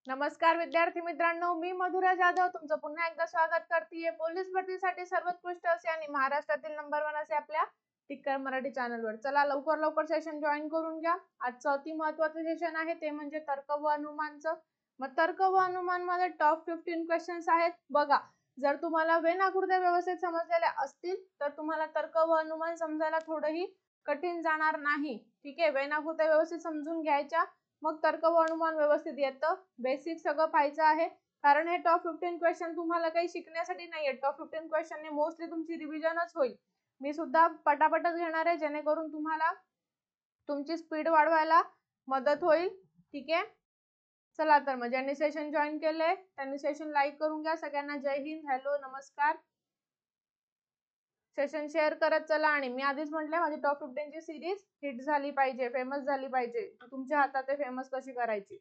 नमस्कार विद्यार्थी मित्रांनो, मी मधुरा जाधव तुमचं पुन्हा एकदा स्वागत करते पोलीस भरतीसाठी सर्वोत्कृष्ट असे आणि महाराष्ट्रातील नंबर 1 असे आपल्या टिक्कर मराठी चॅनलवर. चला लवकर सेशन जॉईन करून घ्या. आजचं अति महत्त्वाचं सेशन आहे ते म्हणजे तर्क व अनुमानचं. मग तर्क व अनुमान मध्ये टॉप 15 क्वेश्चन्स आहेत बघा. जर तुम्हाला वेन आकृत्या व्यवस्थित समजलेल्या असतील तर तुम्हाला तर्क व अनुमान समजायला थोडंही कठीण जाणार नाही. ठीक आहे, वेन आकृत्या व्यवस्थित समजून घ्यायच्या, मग तर्क व अनुमान व्यवस्थित येतं. बेसिक सगळं पाहायचं आहे, कारण हे टॉप 15 क्वेश्चन तुम्हाला काही शिकण्यासाठी नाहीये. टॉप 15 क्वेश्चन ने मोस्टली तुमची रिव्हिजनच होईल. मी सुद्धा पटापटच घेणार आहे, जेणेकरून तुम्हाला तुमची स्पीड वाढवायला मदत होईल. ठीक आहे, चला तर मग ज्यांनी सेशन जॉईन केले त्यांनी सेशन लाईक करून घ्या. सगळ्यांना जय हिंद, हॅलो, नमस्कार. सेशन शेअर करत चला. आणि मी आधीच म्हटले माझी टॉप 15 ची सिरीज हिट झाली पाहिजे, फेमस झाली पाहिजे. तुमच्या हातात आहे फेमस कशी करायची.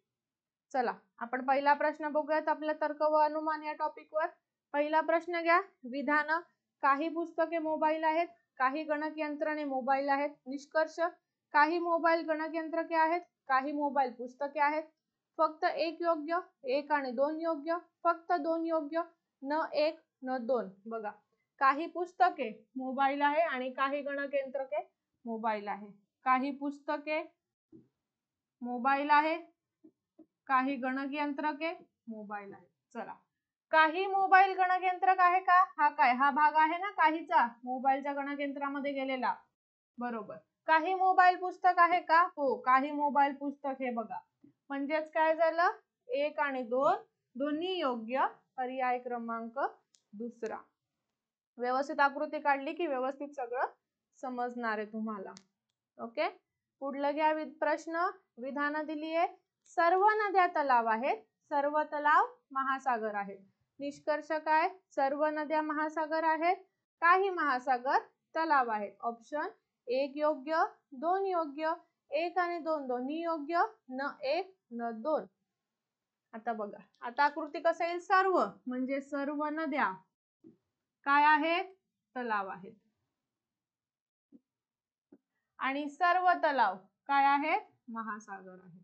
चला आपण पहिला प्रश्न बघूयात आपल्या तर्क व अनुमान या टॉपिक वर. पहिला प्रश्न घ्या. विधान: काही पुस्तके मोबाईल आहेत, काही गणकयंत्रणे मोबाईल आहेत. निष्कर्ष: काही मोबाईल गणकयंत्रके आहेत, काही मोबाईल पुस्तके आहेत. फक्त एक योग्य, एक आणि दोन योग्य, फक्त दोन योग्य, न एक न दोन. बघा, काही पुस्तके मोबाईल आहे आणि काही गणकयंत्रके मोबाईल आहे. काही पुस्तके मोबाईल आहे, काही गणकयंत्रके मोबाईल आहे. चला, काही मोबाईल गणकयंत्रक आहे का? हा काय, हा भाग आहे ना काहीचा, मोबाईलच्या गणकयंत्रामध्ये गेलेला. बरोबर. काही मोबाईल पुस्तक आहे का? हो, काही मोबाईल पुस्तक. हे बघा, म्हणजेच काय झालं, एक आणि दोन दोन्ही योग्य. पर्याय क्रमांक दुसरा. व्यवस्थित आकृती काढली की व्यवस्थित सगळं समजणार आहे तुम्हाला. ओके, पुढलं घ्या. प्रश्न: विधान दिली आहे: सर्व नद्या तलाव आहेत, सर्व तलाव महासागर आहेत. निष्कर्ष काय? सर्व नद्या महासागर आहेत, काही महासागर तलाव आहेत. ऑप्शन एक योग्य, दोन योग्य, एक आणि दोन दोन्ही योग्य, न एक न दोन. आता बघा, आता आकृती कसं येईल? सर्व म्हणजे सर्व नद्या काय आहेत? तलाव आहेत. आणि सर्व तलाव काय आहेत? महासागर आहेत.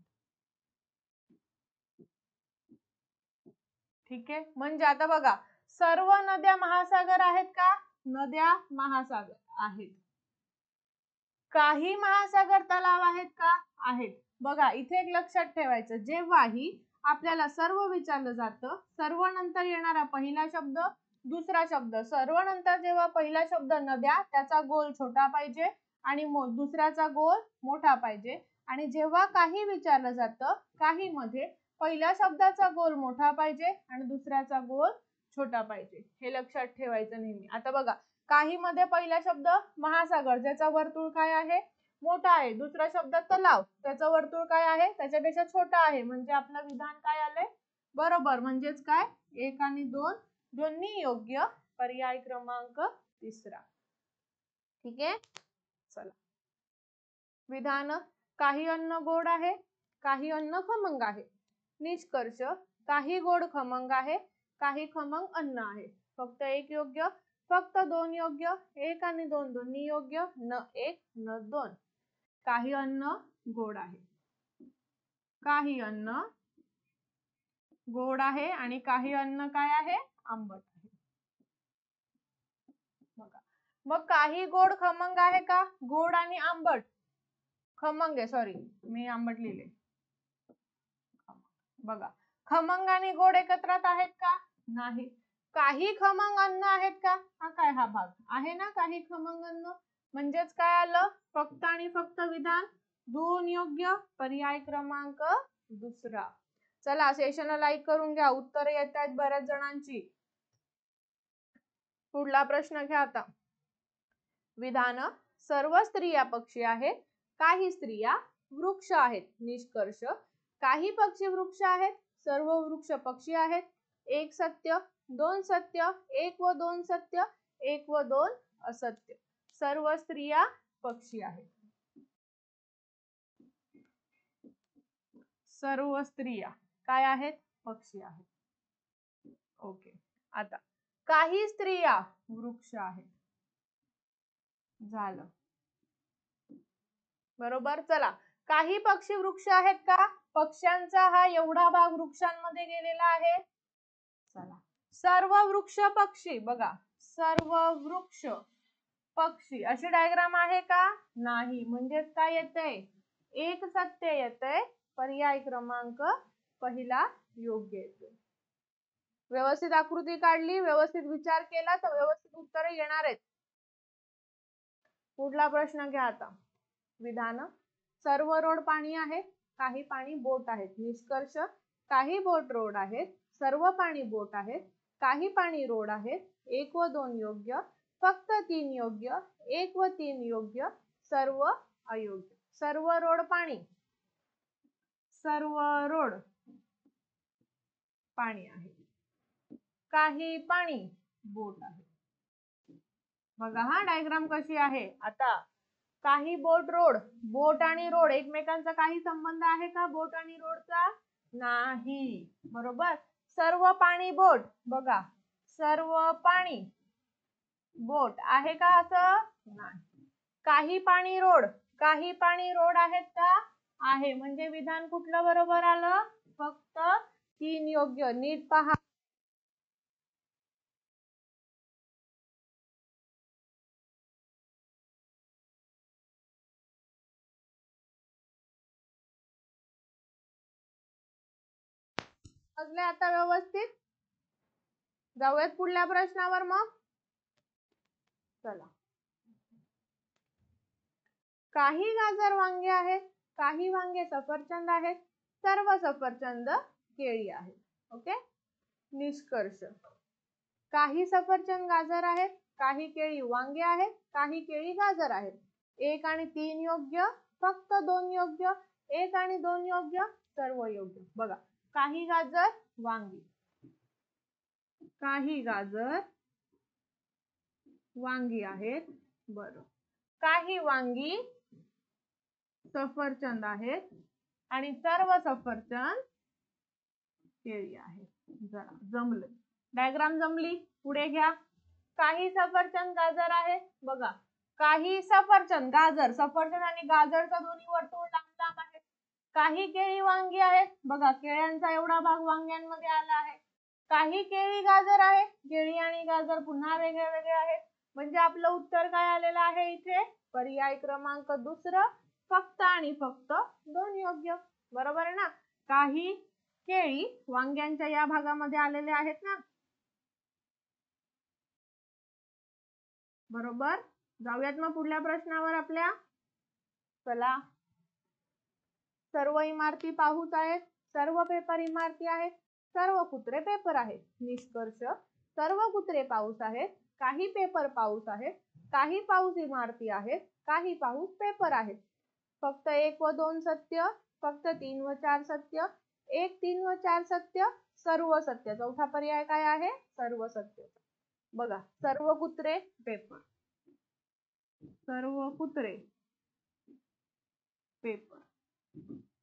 ठीक आहे, म्हणजे आता बघा, सर्व नद्या महासागर आहेत का? नद्या महासागर आहेत. काही महासागर तलाव आहेत का? आहेत. बघा, इथे एक लक्षात ठेवायचं, जेव्हाही आपल्याला सर्व विचारलं जातं, सर्व नंतर येणारा पहिला शब्द, दुसरा शब्द. सर्व नंतर जेव्हा पहिला शब्द नद्या, त्याचा गोल छोटा पाहिजे आणि दुसऱ्याचा गोल मोठा पाहिजे. आणि जेव्हा काही विचारलं जातं, काही मध्ये पहिल्या शब्दाचा गोल मोठा पाहिजे आणि दुसऱ्याचा गोल छोटा पाहिजे. हे लक्षात ठेवायचं नेहमी. आता बघा, काही मध्ये पहिला शब्द महासागर, ज्याचा वर्तुळ काय आहे? मोठा आहे. दुसरा शब्द तलाव, त्याचा वर्तुळ काय आहे? त्याच्यापेक्षा छोटा आहे. म्हणजे आपलं विधान काय आलंय? बरोबर. म्हणजेच काय? एक आणि दोन दोन्ही योग्य. पर्याय क्रमांक तिसरा. ठीक आहे, चला. विधान: काही अन्न गोड आहे, काही अन्न खमंग आहे. निष्कर्ष: काही गोड खमंग आहे, काही खमंग अन्न आहे. फक्त एक योग्य, फक्त दोन योग्य, एक आणि दोन दोन्ही योग्य, न एक न दोन. काही अन्न गोड आहे, काही अन्न गोड आहे आणि काही अन्न काय आहे? आंबट आहे. बघा, मग काही गोड खमंग आहे का? गोड आणि आंबट. खमंग आहे, सॉरी मी आंबट लिहिले. बघा, खमंग आणि गोड एकत्रात आहेत का? नाही. काही खमंग अन्न आहेत का? हा काय, हा भाग आहे ना काही खमंग अन्न. म्हणजेच काय आलं? फक्त आणि फक्त विधान दोन योग्य. पर्याय क्रमांक दुसरा. चला, सेशनला लाईक करून घ्या. उत्तर येत आहेत बऱ्याच जणांची. पुढला प्रश्न घ्या आता. विधान: सर्व स्त्रिया पक्षी आहेत, काही स्त्रिया वृक्ष आहेत. निष्कर्ष: काही पक्षी वृक्ष आहेत, सर्व वृक्ष पक्षी आहेत. एक सत्य, दोन सत्य, एक व दोन सत्य, एक व दोन असत्य. सर्व स्त्रिया पक्षी आहेत. सर्व स्त्रिया काय आहेत? पक्षी आहेत. ओके, आता काही स्त्रिया वृक्ष आहेत. झालं. बरोबर. चला, काही पक्षी वृक्ष आहेत का? पक्ष्यांचा हा एवढा भाग वृक्षांमध्ये गेलेला आहे. चला, सर्व वृक्ष पक्षी बघा, सर्व वृक्ष पक्षी अशी डायग्राम आहे का? नाही. म्हणजेच काय येतंय? एक सत्य येतंय. पर्याय क्रमांक पहिला योग्य येतोय. व्यवस्थित आकृती काढली, व्यवस्थित विचार केला तर व्यवस्थित उत्तर येणार आहेत. पुढला प्रश्न घ्या आता. विधान. सर्व रोड पाणी आहे, काही पाणी बोट आहेत. निष्कर्ष. काही बोट रोड आहेत, सर्व पाणी बोट आहेत. काही पाणी रोड आहेत, 1 व 2 योग्य, फक्त 3 योग्य, 1 व 3 योग्य, सर्व अयोग्य. सर्व रोड पाणी, सर्व रोड पाणी आहे. काही पाणी बोट आहे. बघा हा डायग्राम कशी आहे. आता काही बोट रोड, बोट आणि रोड एकमेकांचा काही संबंध आहे का बोट आणि रोडचा? नाही. बरोबर. सर्व पाणी बोट, बघा सर्व पाणी बोट आहे का असं? नाही. काही पाणी रोड, काही पाणी रोड आहेत का? आहे. म्हणजे विधान कुठलं बरोबर आलं? फक्त 3 योग्य. नीट पहा. समजले आता व्यवस्थित? जाऊयात पुढल्या प्रश्नावर मग. चला. काही गाजर वांगे आहेत, काही वांगे सफरचंद आहेत, सर्व सफरचंद केळी आहेत. ओके. निष्कर्ष. काही सफरचंद गाजर आहेत, काही केळी वांगे आहेत, काही केळी गाजर आहेत. 1 आणि 3 योग्य, फक्त 2 योग्य, 1 आणि 2 योग्य, सर्व योग्य. बघा, काही गाजर वांगी, काही गाजर वांगी आहेत. बरं. काही वांगी सफरचंद आहेत आणि सर्व सफरचंद केळी आहेत. जरा जमलं. डायग्राम जमली. पुढे घ्या. काही सफरचंद गाजर आहे. बघा, काही सफरचंद गाजर, सफरचंद आणि गाजरचा दोन्ही वर्तुळ लांब लांब आहेत. काही केळी वांगी आहेत. बघा, केळ्यांचा एवढा भाग वांग्यांमध्ये आला आहे. काही केळी गाजर आहे. केळी आणि गाजर पुन्हा वेगळे वेगळे आहेत. म्हणजे आपलं उत्तर काय आलेलं आहे इथे? पर्याय क्रमांक दुसरं, फक्त आणि फक्त 2 योग्य. बरोबर आहे ना? काही केळी वांग्यांच्या या भागामध्ये आलेले आहेत ना. बरोबर. जाऊयात मग पुढल्या प्रश्नावर आपल्या. चला. सर्व इमारती पाऊस आहेत, सर्व पेपर इमारती आहेत, सर्व कुत्रे पेपर आहेत. निष्कर्ष. सर्व कुत्रे पाऊस आहेत, काही पेपर पाऊस आहेत, काही पाऊस इमारती आहेत, काही पाऊस पेपर आहेत. फक्त 1 व 2 सत्य, फक्त 3 व 4 सत्य, 1, 3 व 4 सत्य, सर्व सत्य. चौथा पर्याय काय आहे? सर्व सत्य. बघा, सर्व कुत्रे पेपर, सर्व कुत्रे पेपर,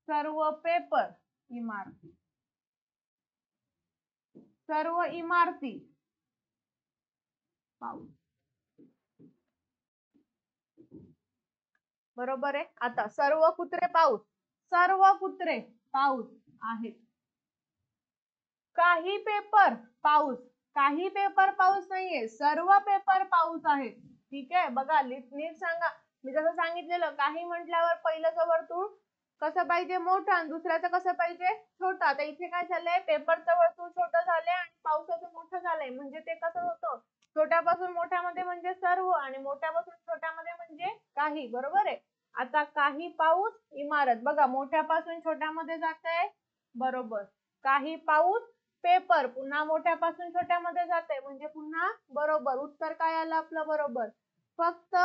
सर्व पेपर इमारती, सर्व इमारती पाऊस. बरोबर आहे. आता सर्व कुत्रे पाऊस, सर्व कुत्रे पाऊस आहेत. काही पेपर पाऊस, काही पेपर पाऊस नाहीये, सर्व पेपर पाऊस आहेत. ठीक आहे. बघा, नीट सांगा. मी जसं सांगितलेलं, काही म्हटल्यावर पहिलंच वर्तुळ कसं पाहिजे? मोठं, आणि दुसऱ्याचं कसं पाहिजे? छोटं. आता इथे काय झालंय? पेपरचं वर्तुळ छोटं झालंय आणि पावसाचं मोठं झालंय. म्हणजे ते कसं होतं? छोट्यापासून मोठ्यामध्ये म्हणजे सर्व, आणि मोठ्यापासून छोट्यामध्ये म्हणजे काही. बरोबर आहे. आता काही पाऊस इमारत, बघा मोठ्यापासून छोट्यामध्ये जात आहे. बरोबर. काही पाऊस पेपर, पुन्हा मोठ्यापासून छोट्यामध्ये जाते म्हणजे पुन्हा बरोबर. उत्तर काय आलं आपलं? बरोबर. फक्त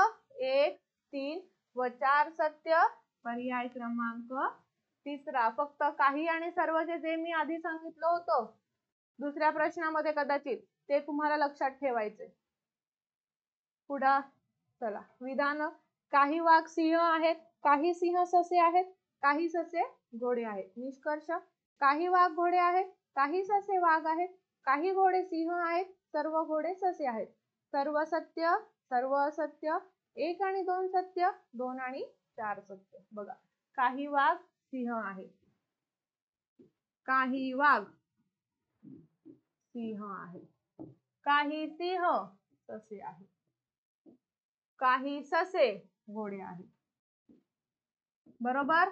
1, 3 व 4 सत्य. पर्याय क्रमांक तिसरा. फक्त काही आणि सर्वचे जे मी आधी सांगितलं होतं दुसऱ्या प्रश्नामध्ये कदाचित, ते तुम्हाला लक्षात ठेवायचे. पुढे चला. विधान. काही वाघ सिंह आहेत, काही सिंह ससे आहेत, काही ससे घोडे आहेत. निष्कर्ष. काही वाघ घोडे आहेत, काही ससे वाघ आहेत, काही घोडे सिंह आहेत, सर्व घोडे ससे आहेत. सर्व सत्य, सर्व असत्य, 1 आणि 2 सत्य, 2 आणि 4 सत्य. बघा, काही वाघ सिंह आहेत, काही वाघ सिंह आहे, काही सिंह ससे आहे, काही ससे घोडे आहेत. बरोबर,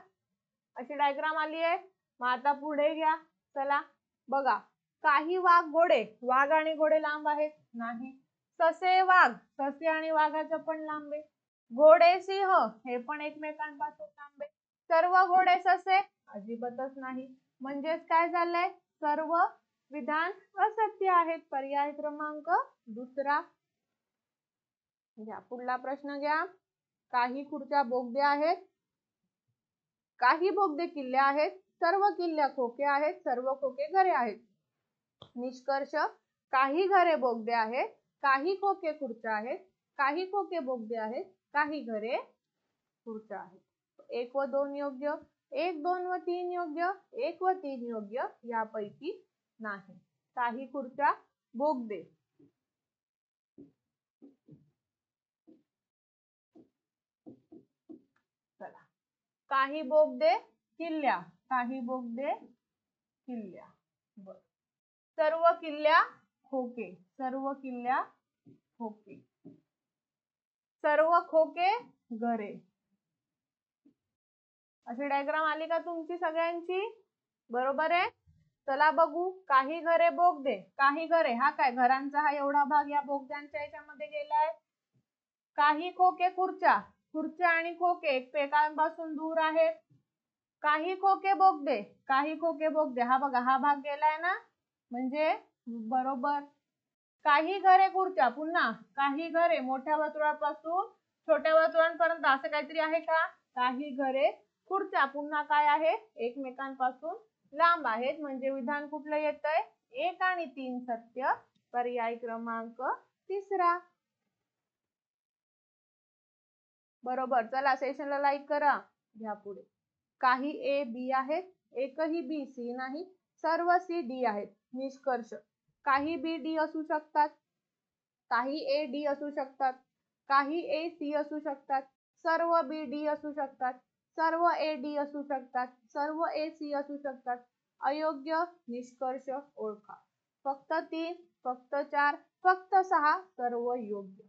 अशी डायग्राम आली आहे. मग आता पुढे घ्या. चला बघा, काही वाघ घोडे, वाघ आणि घोडे लांब आहेत नाही. ससे वाघ, ससे आणि वाघाचं पण लांब आहे. घोडे सिंह हे पण एकमेकांपासून लांब आहे. सर्व घोडे ससे अजिबातच नाही. म्हणजेच काय झालंय, सर्व विधान असत्य आहेत. पर्याय क्रमांक दुसरा. घ्या पुढला प्रश्न घ्या. काही खुर्च्या बोगदे आहेत, काही बोगदे किल्ले आहेत, सर्व किल्ले खोके आहेत, सर्व खोके घरे आहेत. निष्कर्ष, काही घरे बोगदे आहेत, काही खोके खुर्च्या आहेत, काही खोके बोगदे आहेत, काही घरे खुर्च्या आहेत. 1 व 2 योग्य, 1, 2 व 3 योग्य, 1 व 3 योग्य, यापैकी नाही. काही खुर्च्या बोगदे. चला, काही बोगदे किल्ल्या, काही बोगदे किल्ल्या. बर, सर्व किल्ल्या खोके, सर्व किल्ल्या खोके, सर्व खोके घरे. अशी डायग्राम आली का तुमची सगळ्यांची? बरोबर आहे. चला बघू, काही घरे बोगदे, काही घरे, हा काय घरांचा हा एवढा भाग या बोगद्यांच्या याच्यामध्ये गेलाय. काही खोके खुर्च्या, खुर्च्या आणि खोके एकमेकांपासून दूर आहेत. काही खोके बोगदे, काही खोके बोगदे, हा बघा हा भाग गेलाय ना, म्हणजे बरोबर. काही घरे खुर्च्या, पुन्हा काही घरे मोठ्या वर्तुळापासून छोट्या वर्तुळांपर्यंत असं काहीतरी आहे का? काही घरे खुर्च्या पुन्हा काय आहे, एकमेकांपासून लांब आहेत. म्हणजे विधान कुठलं येतंय, 1 आणि 3 सत्य. पर्याय क्रमांक तिसरा. बरोबर. चला सेशनला लाईक करा. घ्या पुढे. काही ए बी आहेत, एकही बी सी नाही, सर्व सी डी आहेत. निष्कर्ष, काही बी डी असू शकतात, काही ए डी असू शकतात, काही ए सी असू शकतात, सर्व बी डी असू शकतात, सर्व ए डी असू शकतात, सर्व ए सी असू शकतात. अयोग्य. निष्कर्ष ओळखा. फक्त 3, फक्त 4, फक्त 6 सर्व योग्य.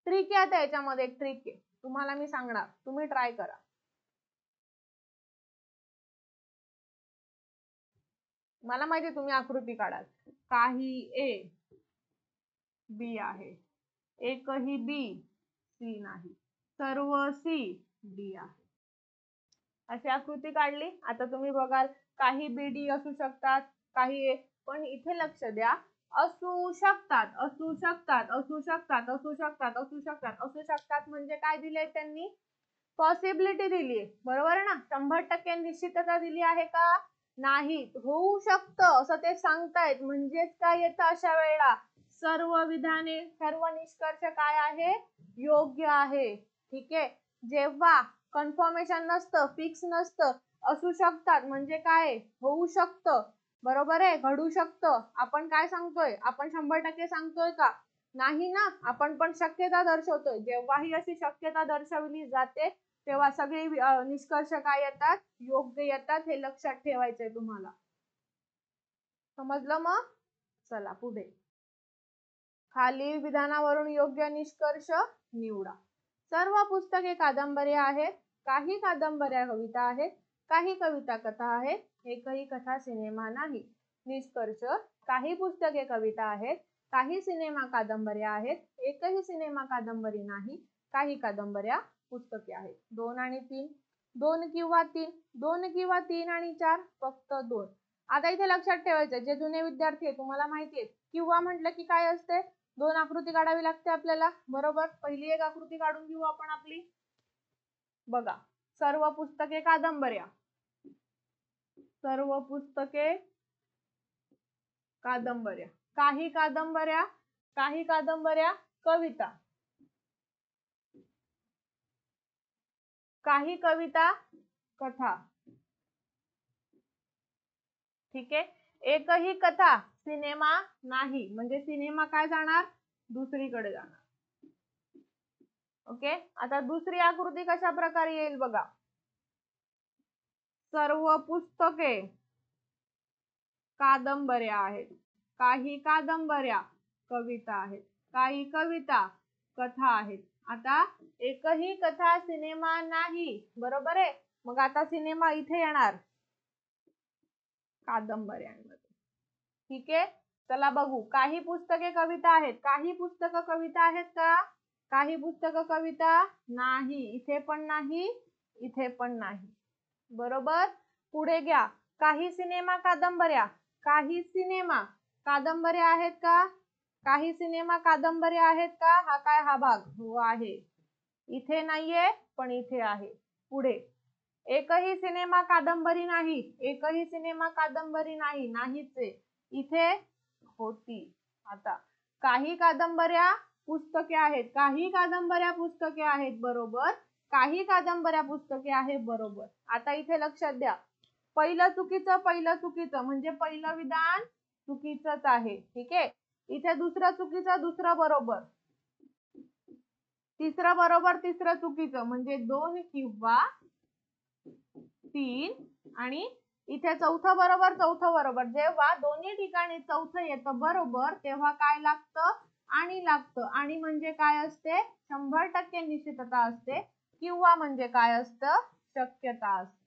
ट्रिक आहे आता याच्यामध्ये, एक ट्रिक आहे तुम्हाला मी सांगणार, तुम्ही ट्राय करा. मला माहिती तुम्ही आकृती काढाल. काही ए बी आहे, एकही बी सी नाही, सर्व सी डी आहे. अशी आकृती काढली. आता तुम्ही बघाल, काही बी डी असू शकतात, काही ए, पण इथे लक्ष द्या, असू शकतात, असू शकतात, असू शकतात, असू शकतात, असू शकतात, असू शकतात म्हणजे काय दिले त्यांनी, पॉसिबिलिटी दिली आहे. बरोबर आहे ना. 100% निश्चितता दिली आहे का? नाही. होऊ शकतं असं ते सांगतायत. म्हणजेच काय येतं अशा वेळेला, सर्व विधाने, सर्व निष्कर्ष काय आहे, योग्य आहे. ठीक आहे. जेव्हा कन्फर्मेशन नसतं, फिक्स नसतं, असू शकतात म्हणजे काय, होऊ शकतं. बरोबर आहे, घडू शकतं. आपण काय सांगतोय, आपण 100% सांगतोय का? नाही ना. आपण पण शक्यता दर्शवतोय. जेव्हाही अशी शक्यता दर्शवली जाते तेव्हा सगळे निष्कर्ष काय येतात, योग्य येतात. हे लक्षात ठेवायचंय तुम्हाला. समजलं मग? चला पुढे. खालील विधानावरून योग्य निष्कर्ष निवडा. सर्व पुस्तके कादंबऱ्या आहेत, काही कादंबऱ्या कविता आहेत, काही कविता कथा आहेत, एकही कथा सिनेमा नाही. निष्कर्ष, काही पुस्तके कविता आहेत, काही सिनेमा कादंबऱ्या आहेत, एकही सिनेमा कादंबरी नाही, काही कादंबऱ्या पुस्तके आहेत. 2 आणि 3, 2 किंवा 3, 2 किंवा 3 आणि 4, फक्त 2. आता इथे लक्षात ठेवायचं, जे जुने विद्यार्थी आहे तुम्हाला माहिती आहे, किंवा म्हटलं की काय असते, 2 आकृती काढावी लागते आपल्याला. बरोबर. पहिली एक आकृती काढून घेऊ आपण आपली. बघा, सर्व पुस्तके कादंबऱ्या, सर्व पुस्तके कादंबऱ्या, काही कादंबऱ्या, काही कादंबऱ्या कविता, काही कविता कथा. ठीक आहे. एकही कथा सिनेमा नाही, म्हणजे सिनेमा काय जाणार, दुसरीकडे जाणार. ओके. आता दुसरी आकृती कशा प्रकारे येईल बघा. सर्व पुस्तके कादंबऱ्या आहेत, काही कादंबऱ्या कविता आहेत, काही कविता कथा आहेत. आता एकही कथा सिनेमा नाही, बरोबर आहे. मग आता सिनेमा इथे येणार कादंबऱ्यांमध्ये. ठीक आहे, चला बघू. काही पुस्तके कविता आहेत, काही पुस्तकं कविता आहेत का? काही पुस्तकं कविता नाही, इथे पण नाही, इथे पण नाही. बरोबर. पुढे घ्या. काही सिनेमा कादंबऱ्या, काही सिनेमा कादंबऱ्या आहेत का? काही सिनेमा कादंबऱ्या आहेत का? हा काय, हा भाग? हो आहे. इथे नाहीये पण इथे आहे. पुढे. एकही सिनेमा कादंबरी नाही, एकही सिनेमा कादंबरी नाही, नाहीच आहे. इथे होती. आता काही कादंबऱ्या पुस्तके आहेत, काही कादंबऱ्या पुस्तके आहेत, बरोबर. काही कादंबऱ्या पुस्तके आहेत, बरोबर. आता इथे लक्षात द्या. पहिलं चुकीचं म्हणजे पहिलं विधान चुकीचंच आहे. ठीक आहे. इथे दुसरं चुकीचं, दुसरं बरोबर. तिसरं बरोबर, तिसरं चुकीचं म्हणजे 2 किंवा 3. आणि इथे चौथं बरोबर, चौथं बरोबर. जेव्हा दोन्ही ठिकाणी चौथं येतं बरोबर तेव्हा काय लागतं? आणि लागतं. आणि म्हणजे काय असते? 100% निश्चितता असते. किंवा म्हणजे काय असतं? शक्यता असते.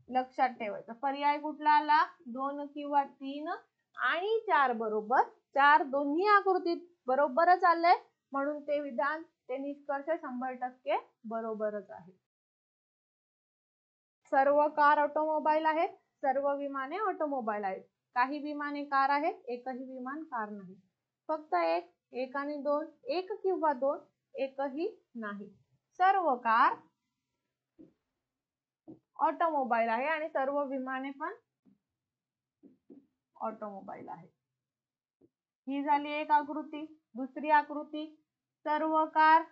लक्षात ठेवायचं. पर्याय कुठला आला? 2 किंवा 3 आणि 4 बरोबर. 4 दोन्ही आकृतीत बरोबरच आलंय म्हणून ते विधान, ते निष्कर्ष 100% बरोबरच आहे. सर्व कार ऑटोमोबाईल आहेत, सर्व विमाने ऑटोमोबाईल आहेत. काही विमाने कार आहेत, एकही विमान कार नाही. फक्त एक आणि 2, 1 किंवा 2, एकही नाही. सर्व कार ऑटोमोबाईल आहे आणि सर्व विमाने पण ऑटोमोबाईल आहे. ही झाली एक आकृती. दुसरी आकृती. सर्व कार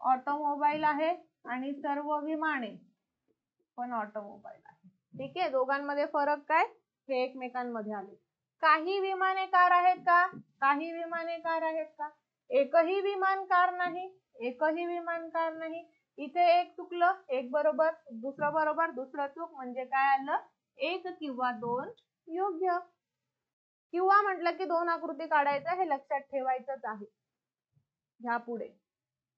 ऑटोमोबाईल आहे आणि सर्व विमाने पण ऑटोमोबाईल आहे. ठीक आहे. दोघांमध्ये फरक काय? हे एकमेकांमध्ये आले. काही विमाने कार आहेत का? काही विमाने कार आहेत का? एकही विमान कार नाही, एकही विमान कार नाही. इथे एक चुकलं, एक बरोबर, दुसरं बरोबर, दुसरं चूक म्हणजे काय आलं? 1 किंवा 2 योग्य. किंवा म्हटलं की 2 आकृती काढायचं, हे लक्षात ठेवायचंच आहे. ह्या पुढे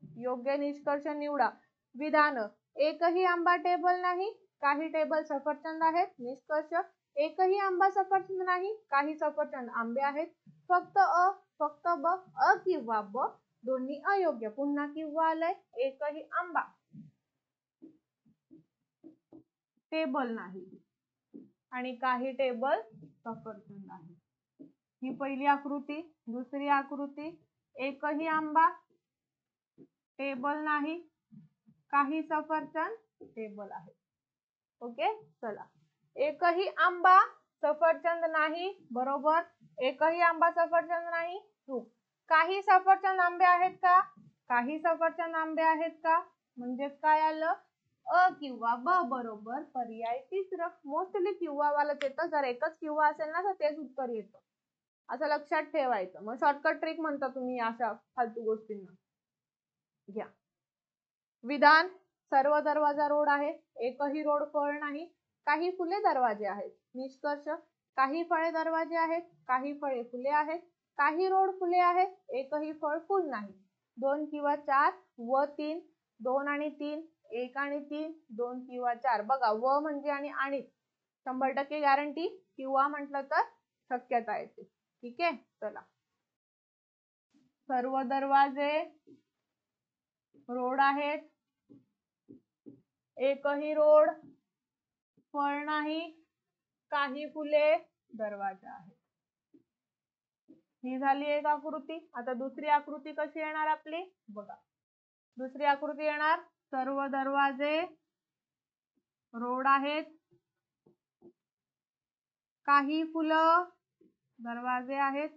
योग्य निष्कर्ष निवडा. विधान. एकही आंबा टेबल नाही, काही टेबल सफरचंद आहेत. निष्कर्ष. एकही आंबा सफरचंद नाही, काही सफरचंद आंबे आहेत. फक्त अ, फक्त ब, अ किंवा ब दोन्ही अयोग्य. पुन्हा किंवा आलंय. एकही आंबा टेबल नाही आणि काही टेबल सफरचंद आहे. ही पहिली आकृती. दुसरी आकृती. एकही आंबा टेबल नाही, काही सफरचंद टेबल आहे. ओके. चला. एकही आंबा सफरचंद नाही, बरोबर. एकही आंबा सफरचंद नाही, चूक. काही सफरचंद आंबे आहेत का? काही सफरचंद आंबे आहेत का? म्हणजे काय आलं? अ किंवा ब बरोबर. पर्याय तिसरं. मोस्टली किंवा वालाच येतं. जर एकच किंवा असेल ना तर तेच उत्तर येतं. असं लक्षात ठेवायचं. मग शॉर्टकट ट्रिक म्हणता तुम्ही अशा फालतू गोष्टींना. घ्या. विधान. सर्व दरवाजा रोड आहे, एकही रोड फळ नाही, काही फुले दरवाजे आहेत. निष्कर्ष. काही फळे दरवाजे आहेत, काही फळे फुले आहेत, काही रोड फुले आहेत, एकही फळ फुल नाही. 2 किंवा 4 व 3, 2 आणि 3, 1 आणि 3, 2 किंवा 4. बघा, व म्हणजे आणि 100% गॅरंटी. किंवा म्हटलं तर शक्यता येते. ठीक आहे. चला. सर्व दरवाजे रोड आहेत, एकही रोड फळ नाही, काही फुले दरवाजा आहेत. ही झाली एक आकृती. आता दुसरी आकृती कशी येणार आपली? बघा. दुसरी आकृती येणार. सर्व दरवाजे रोड आहेत, काही फुलं दरवाजे आहेत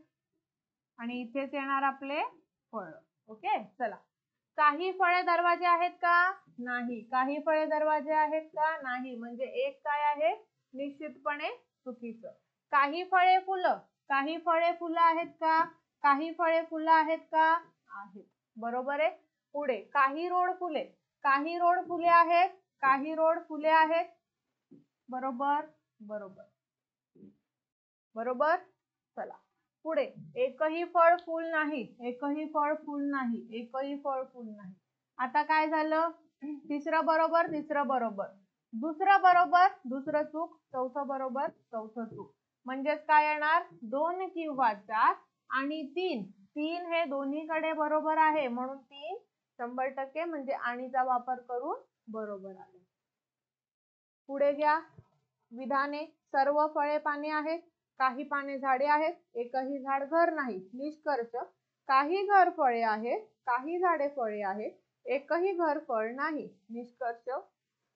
आणि इथेच येणार आपले फळ. ओके. चला. काही फळे दरवाजे आहेत का? नाही. काही फळे दरवाजे आहेत का? नाही. म्हणजे एक काय आहे? निश्चितपणे चुकीचं. काही फळे फुलं. काही फळे फुलं आहेत का? काही फळे फुलं आहेत का? आहेत. बरोबर आहे. पुढे. काही रोड फुले. काही रोड फुले आहेत, काही रोड फुले आहेत. बरोबर, बरोबर. बरोबर. चला पुढे, एकही फळ फूल नाही, एकही फळ फूल नाही, एकही फळ फूल नाही. आता काय झालं, तिसरं बरोबर, तिसरं बरोबर, दुसरं बरोबर, दुसरं चूक, चौथं बरोबर, चौथं चूक. म्हणजेच काय येणार, 2 किंवा 4 आणि 3. 3 हे दोन्हीकडे बरोबर आहे म्हणून 3 100% म्हणजे आणीचा वापर करून बरोबर आले. पुढे घ्या विधाने, सर्व फळे पाने आहेत, काही पाने झाडे आहेत, एकही झाड घर नाही. निष्कर्ष, काही घर फळे आहेत, काही झाडे फळे आहेत, एकही घर फळ नाही. निष्कर्ष,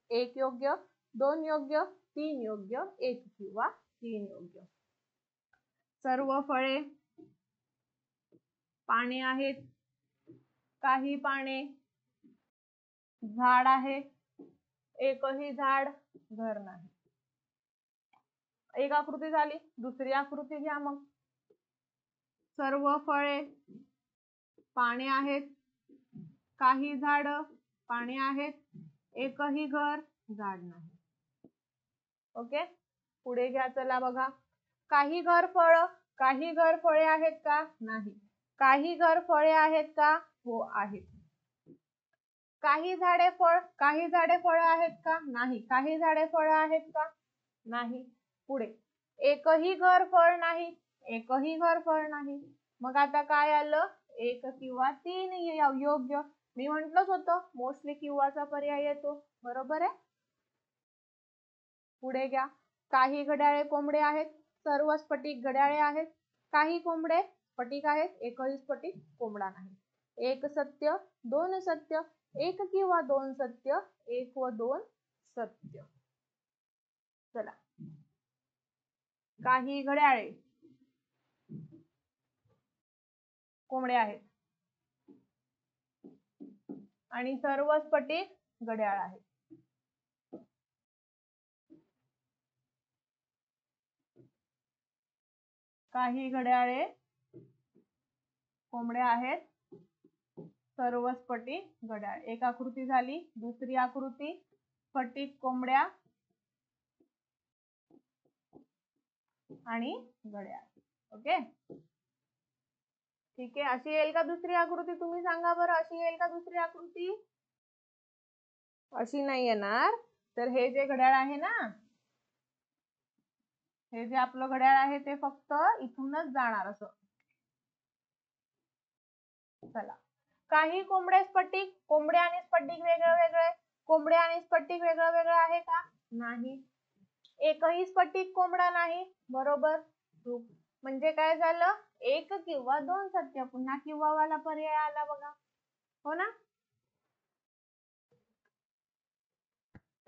1 योग्य, 2 योग्य, 3 योग्य, 1 किंवा 3 योग्य. सर्व फळे पाने आहेत, काही पाने झाड आहे, एकही झाड घर नाही. एक आकृती झाली, दुसरी आकृती घ्या मग. सर्व फळे पाने आहेत, काही झाड पाने आहेत, एकही घर झाड नाही. ओके, पुढे घ्या. चला बघा, काही घर फळे आहेत का? नाही. काही घर फळे आहेत का? हो आहेत. काही झाडे फळे आहेत का? नाही. काही झाडे फळे आहेत का? नाही. पुढे, एकही घर फळ नाही, एकही घर फळ नाही. मग आता काय आलं, 1 किंवा 3 योग्य. मी म्हंटलच होतं मोस्टली किंवाचा पर्याय येतो. बरोबर आहे. पुढे घ्या, काही घड्याळे कोंबडे आहेत, सर्व स्फटिक घड्याळे आहेत. काही कोंबडे स्फटिक आहेत, एकही स्फटिक कोंबडा नाही. 1 सत्य, 2 सत्य, 1 किंवा 2 सत्य, 1 व 2 सत्य. चला, काही घड्याळे कोंबडे आहेत आणि सर्व स्फटिक घड्याळ आहेत. काही घड्याळे कोंबडे आहेत, सर्व स्फटिक घड्याळ. एक आकृती झाली, दुसरी आकृती, स्फटिक कोंबड्या आणि घड्याळ. ओके, ठीक आहे. अशी येईल का दुसरी आकृती? तुम्ही सांगा बरं, अशी येईल का दुसरी आकृती? अशी नाही येणार. तर हे जे घड्याळ आहे ना, हे जे आपलं घड्याळ आहे ते फक्त इथूनच जाणार असं. चला, काही कोंबडे स्फटिक, कोंबडे आणि स्फटिक वेगळं वेगळं, कोंबडे आणि स्फटिक वेगळं वेगळं आहे का? नाही. एकही स्फटिक कोंबडा नाही. बरोबर. म्हणजे काय झालं, 1 किंवा 2 सत्य. पुन्हा किंवा वाला पर्याय आला बघा. हो ना.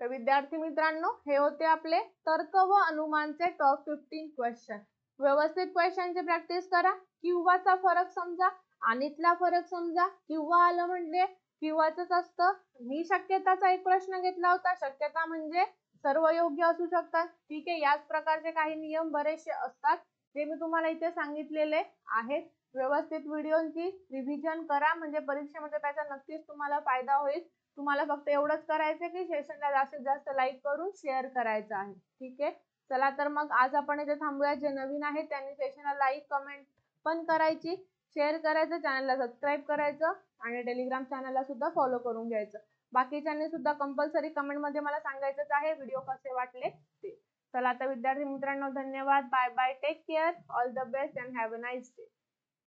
तर विद्यार्थी मित्रांनो, हे होते आपले तर्क व अनुमानचे टॉप 15 क्वेश्चन. व्यवस्थित क्वेश्चनची प्रॅक्टिस करा. किंवाचा फरक समजा, आणीतला फरक समजा. किंवा आलं म्हणजे किंवाच असतं. मी शक्यताचा एक प्रश्न घेतला होता. शक्यता म्हणजे सर्व योग्य असू शकतात. ठीक आहे, याच प्रकारचे काही नियम बरेचसे असतात जे मी तुम्हाला इथे सांगितलेले आहेत. व्यवस्थित व्हिडिओची रिव्हिजन करा, म्हणजे परीक्षेमध्ये त्याचा नक्कीच तुम्हाला फायदा होईल. तुम्हाला फक्त एवढंच करायचं की सेशनला जास्तीत जास्त लाईक करून शेअर करायचं आहे. ठीक आहे, चला तर मग आज आपण इथे थांबूया. जे नवीन आहेत त्यांनी सेशनला लाईक, कमेंट पण करायची, शेअर करायचं, चॅनलला सबस्क्राईब करायचं आणि टेलिग्राम चॅनलला सुद्धा फॉलो करून घ्यायचं. बाकीच्यांनी सुद्धा कंपल्सरी कमेंट मध्ये मला सांगायचंच आहे व्हिडिओ कसे वाटले ते. चला तर विद्यार्थी मित्रांनो, धन्यवाद. Bye bye, take care, all the best and have a nice day.